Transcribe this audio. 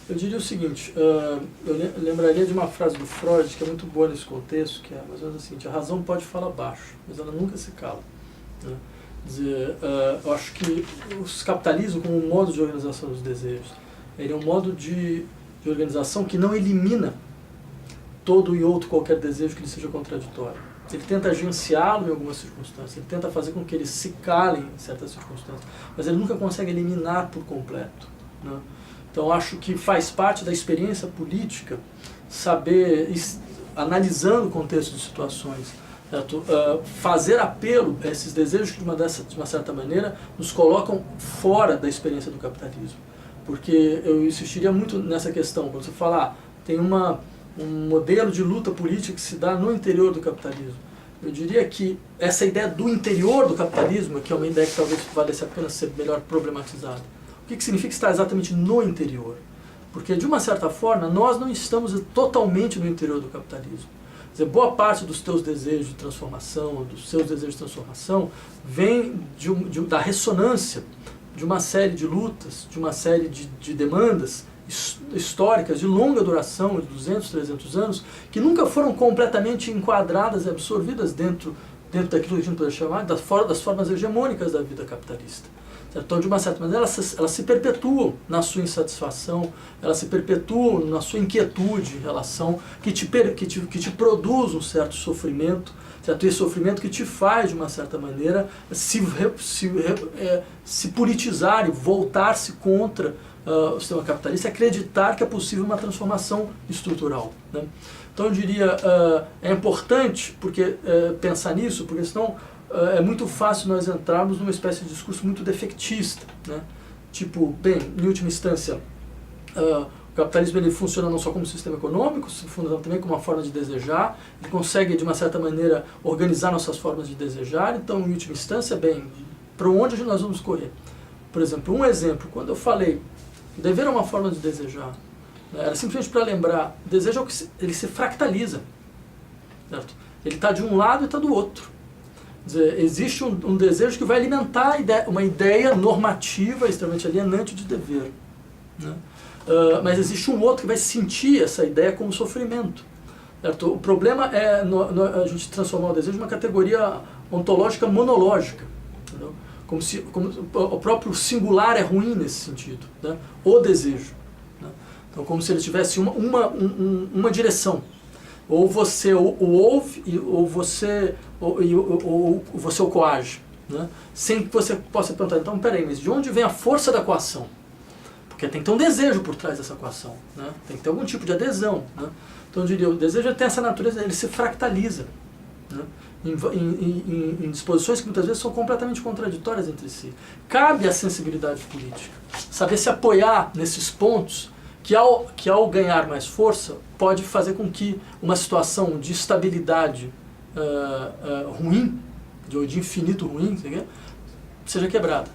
Eu diria o seguinte, eu lembraria de uma frase do Freud que é muito boa nesse contexto, que é mais ou menos o seguinte: a razão pode falar baixo, mas ela nunca se cala. Né? Dizer, eu acho que o capitalismo, como um modo de organização dos desejos, ele é um modo de organização que não elimina todo e outro qualquer desejo que lhe seja contraditório. Ele tenta agenciá-lo em algumas circunstâncias, ele tenta fazer com que eles se calem em certas circunstâncias, mas ele nunca consegue eliminar por completo. Né? Então acho que faz parte da experiência política saber, analisando o contexto de situações, fazer apelo a esses desejos que de uma certa maneira nos colocam fora da experiência do capitalismo. Porque eu insistiria muito nessa questão, quando você falar, tem um modelo de luta política que se dá no interior do capitalismo. Eu diria que essa ideia do interior do capitalismo, que é uma ideia que talvez valesse a pena ser melhor problematizada. O que significa estar exatamente no interior? Porque, de uma certa forma, nós não estamos totalmente no interior do capitalismo. Quer dizer, boa parte dos teus desejos de transformação, dos seus desejos de transformação, vem da ressonância de uma série de lutas, de uma série de demandas históricas de longa duração, de 200, 300 anos, que nunca foram completamente enquadradas e absorvidas dentro daquilo que a gente pode chamar das formas hegemônicas da vida capitalista. Certo? Então, de uma certa maneira, elas se perpetuam na sua insatisfação, elas se perpetuam na sua inquietude em relação, que te produz um certo sofrimento, certo? E esse sofrimento que te faz, de uma certa maneira, se politizar e voltar-se contra o sistema capitalista, acreditar que é possível uma transformação estrutural. Né? Então eu diria, é importante pensar nisso, porque senão é muito fácil nós entrarmos numa espécie de discurso muito defectista. Né? Tipo, bem, em última instância, o capitalismo ele funciona não só como sistema econômico, funciona também como uma forma de desejar, ele consegue de uma certa maneira organizar nossas formas de desejar, então em última instância, bem, para onde nós vamos correr? Por exemplo, quando eu falei dever é uma forma de desejar, né? Era simplesmente para lembrar, o desejo ele se fractaliza, certo? Ele está de um lado e está do outro. Quer dizer, existe um desejo que vai alimentar uma ideia normativa extremamente alienante de dever, né? Mas existe um outro que vai sentir essa ideia como sofrimento, certo? O problema é a gente transformar o desejo em uma categoria ontológica monológica, entendeu? Como o próprio singular é ruim nesse sentido, né? O desejo. Né? Então, como se ele tivesse uma direção. Ou você o ouve, ou você o coage. Né? Sem que você possa perguntar, então, peraí, mas de onde vem a força da coação? Porque tem que ter um desejo por trás dessa coação. Né? Tem que ter algum tipo de adesão. Né? Então, eu diria, o desejo tem essa natureza, ele se fractaliza. Né? Em disposições que muitas vezes são completamente contraditórias entre si. Cabe à sensibilidade política saber se apoiar nesses pontos que ao ganhar mais força pode fazer com que uma situação de estabilidade ruim, de infinito ruim, seja quebrada.